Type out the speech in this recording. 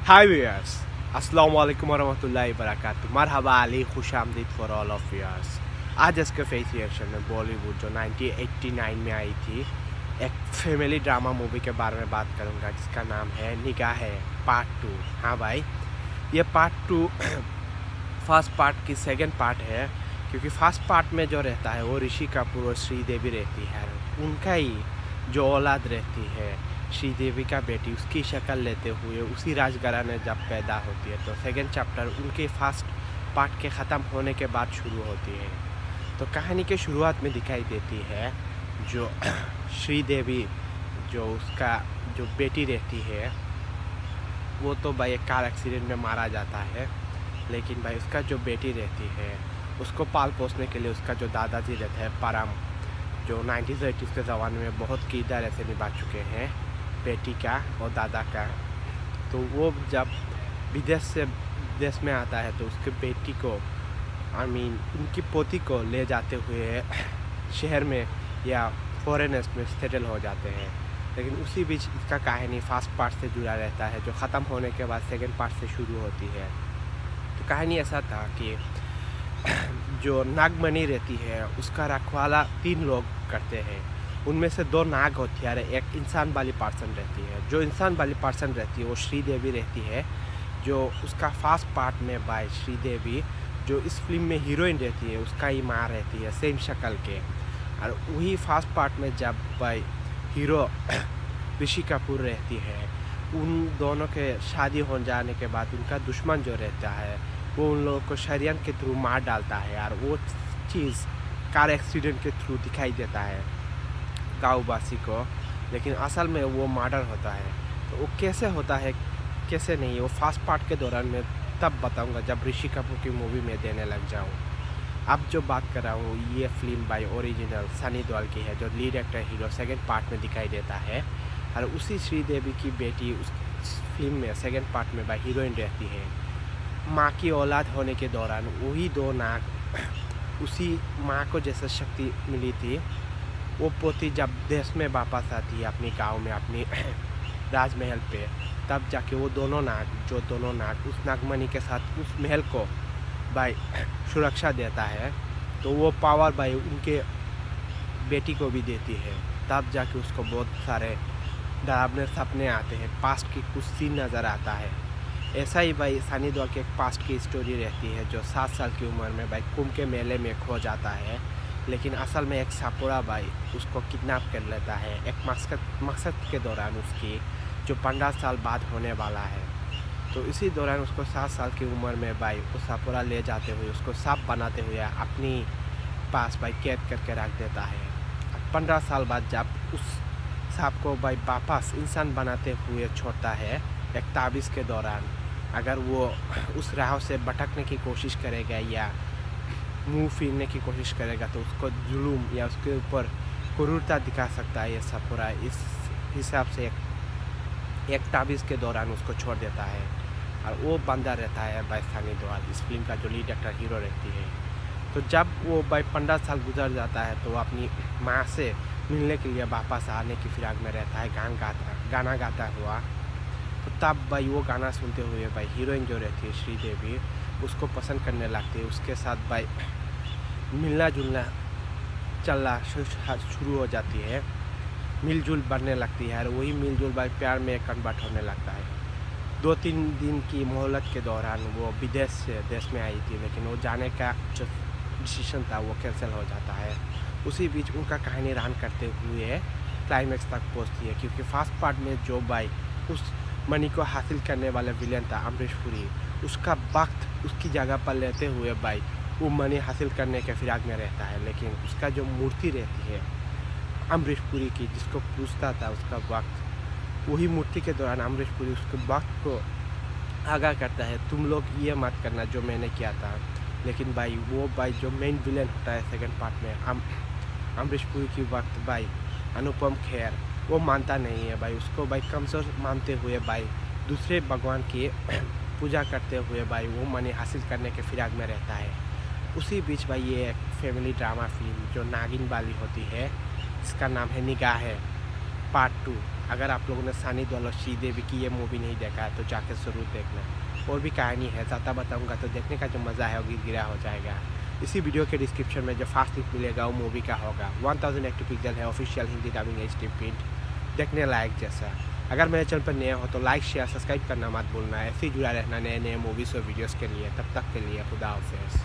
Hi viewers, अस्सलाम वालेकुम वरहमतुल्लाहि वबरकातुहू। मरहबा अली, खुश आमदीद फॉर ऑल ऑफ व्यूअर्स। आज इसके फेस रिएक्शन में बॉलीवुड जो 1989 में आई थी एक फैमिली ड्रामा मूवी के बारे में बात करूंगा जिसका नाम है निगाह पार्ट 2। हाँ भाई, ये पार्ट 2 फर्स्ट पार्ट की सेकंड पार्ट है, क्योंकि फर्स्ट पार्ट में जो रहता है वो ऋषि कपूर और श्रीदेवी रहती है। उनका ही जो औलाद रहती है श्रीदेवी का बेटी, उसकी शक्ल लेते हुए उसी राजघराने जब पैदा होती है तो सेकंड चैप्टर उनके फर्स्ट पार्ट के ख़त्म होने के बाद शुरू होती है। तो कहानी के शुरुआत में दिखाई देती है जो श्रीदेवी जो उसका जो बेटी रहती है वो तो भाई एक कार एक्सीडेंट में मारा जाता है, लेकिन भाई उसका जो बेटी रहती है उसको पाल पोसने के लिए उसका जो दादाजी रहते हैं परम, जो 1980s के ज़माने में बहुत किरदार ऐसे निभा चुके हैं बेटी का और दादा का, तो वो जब विदेश से देश में आता है तो उसके बेटी को उनकी पोती को ले जाते हुए शहर में या फॉरेनर्स में सेटल हो जाते हैं। लेकिन उसी बीच इसका कहानी फर्स्ट पार्ट से जुड़ा रहता है जो ख़त्म होने के बाद सेकंड पार्ट से शुरू होती है। तो कहानी ऐसा था कि जो नागमणि रहती है उसका रखवाला 3 लोग करते हैं। उनमें से 2 नाग होती है और एक इंसान वाली पर्सन रहती है। जो इंसान वाली पर्सन रहती है वो श्रीदेवी रहती है, जो उसका फर्स्ट पार्ट में बाय श्रीदेवी जो इस फिल्म में हीरोइन रहती है उसका ही माँ रहती है सेम शक्ल के। और वही फर्स्ट पार्ट में जब बाय हीरो ऋषि कपूर रहती है, उन दोनों के शादी हो जाने के बाद उनका दुश्मन जो रहता है वो उन लोगों को षड्यंत्र के थ्रू मार डालता है और वो चीज़ कार एक्सीडेंट के थ्रू दिखाई देता है गाँववासी को, लेकिन असल में वो मर्डर होता है। तो वो कैसे होता है कैसे नहीं, वो फर्स्ट पार्ट के दौरान मैं तब बताऊंगा जब ऋषि कपूर की मूवी में देने लग जाऊं। अब जो बात कर रहा हूँ ये film bye original Sunny Deol की है, जो lead actor hero second part में दिखाई देता है। और उसी श्रीदेवी की बेटी उस फिल्म में सेकंड पार्ट में बाय हीरोइन रहती है। माँ की औलाद होने के दौरान वही 2 नाग उसी माँ को जैसे शक्ति मिली थी, वो पोती जब देश में वापस आती है अपनी गांव में अपनी राजमहल पे, तब जाके वो दोनों नाग उस नागमणि के साथ उस महल को भाई सुरक्षा देता है। तो वो पावर भाई उनके बेटी को भी देती है। तब जाके उसको बहुत सारे डरावने सपने आते हैं, पास्ट की कुछ सीन नज़र आता है। ऐसा ही भाई सनी देओल के एक पास्ट की स्टोरी रहती है जो 7 साल की उम्र में भाई कुंभ के मेले में खो जाता है, लेकिन असल में एक सापुड़ा भाई उसको किडनैप कर लेता है एक मकसद के दौरान उसकी जो 15 साल बाद होने वाला है। तो इसी दौरान उसको 7 साल की उम्र में भाई उस सापुड़ा ले जाते हुए उसको सांप बनाते हुए अपनी पास भाई कैद करके रख देता है। 15 साल बाद जब उस सांप को भाई वापस इंसान बनाते हुए छोड़ता है एक ताबीज़ के दौरान, अगर वो उस राह से भटकने की कोशिश करेगा या मुंह फेरने की कोशिश करेगा तो उसको जुलूम या उसके ऊपर क्रूरता दिखा सकता है ये सपुरा। इस हिसाब से एक ताबीज़ के दौरान उसको छोड़ देता है और वो बंदा रहता है भाई सनी देओल, इस फिल्म का जो लीड एक्टर हीरो रहती है। तो जब वो भाई 15 साल गुजर जाता है तो वो अपनी माँ से मिलने के लिए वापस आने की फिराक में रहता है गाना गाता हुआ। तो तब भाई वो गाना सुनते हुए भाई हीरोइन जो रहती है श्रीदेवी उसको पसंद करने लगती है, उसके साथ भाई मिलना जुलना चलना शुरू हो जाती है, मिलजुल बढ़ने लगती है और वही मिलजुल भाई प्यार में कन्वर्ट होने लगता है। 2-3 दिन की मोहलत के दौरान वो विदेश से देश में आई थी, लेकिन वो जाने का जो डिसीजन था वो कैंसिल हो जाता है। उसी बीच उनका कहानी रन करते हुए क्लाइमैक्स तक पहुँचती है, क्योंकि फर्स्ट पार्ट में जो भाई उस मनी को हासिल करने वाला विलेन था अमरीश पुरी, उसका वक्त उसकी जगह पर लेते हुए भाई वो मनी हासिल करने के फिराक में रहता है। लेकिन उसका जो मूर्ति रहती है अमरीश पुरी की जिसको पूछता था उसका वक्त, वही मूर्ति के दौरान अमरीश पुरी उसके वक्त को आगाह करता है तुम लोग ये मत करना जो मैंने किया था। लेकिन भाई वो भाई जो मेन विलेन होता है सेकंड पार्ट में अमरीश पुरी की वक्त भाई अनुपम खेर वो मानता नहीं है भाई, उसको भाई कमज़ोर मानते हुए भाई दूसरे भगवान की पूजा करते हुए भाई वो मनी हासिल करने के फिराक में रहता है। उसी बीच भाई ये एक फैमिली ड्रामा फिल्म जो नागिन वाली होती है, इसका नाम है निगाह पार्ट 2। अगर आप लोगों ने सनी देओल और श्रीदेवी की ये मूवी नहीं देखा है तो जाके ज़रूर देखना। और भी कहानी है, ज़्यादा बताऊंगा तो देखने का जो मज़ा है वो गिरगिरा हो जाएगा। इसी वीडियो के डिस्क्रिप्शन में जो फर्स्ट लिंक मिलेगा वो मूवी का होगा। 1080 पिक्सल है, official Hindi dubbing HD print, देखने लायक जैसा। अगर मेरे चैनल पर नया हो तो लाइक शेयर सब्सक्राइब करना मत भूलना। ऐसे ही जुड़ा रहना नए नए मूवीज़ और वीडियोज़ के लिए। तब तक के लिए खुदा हाफिज़।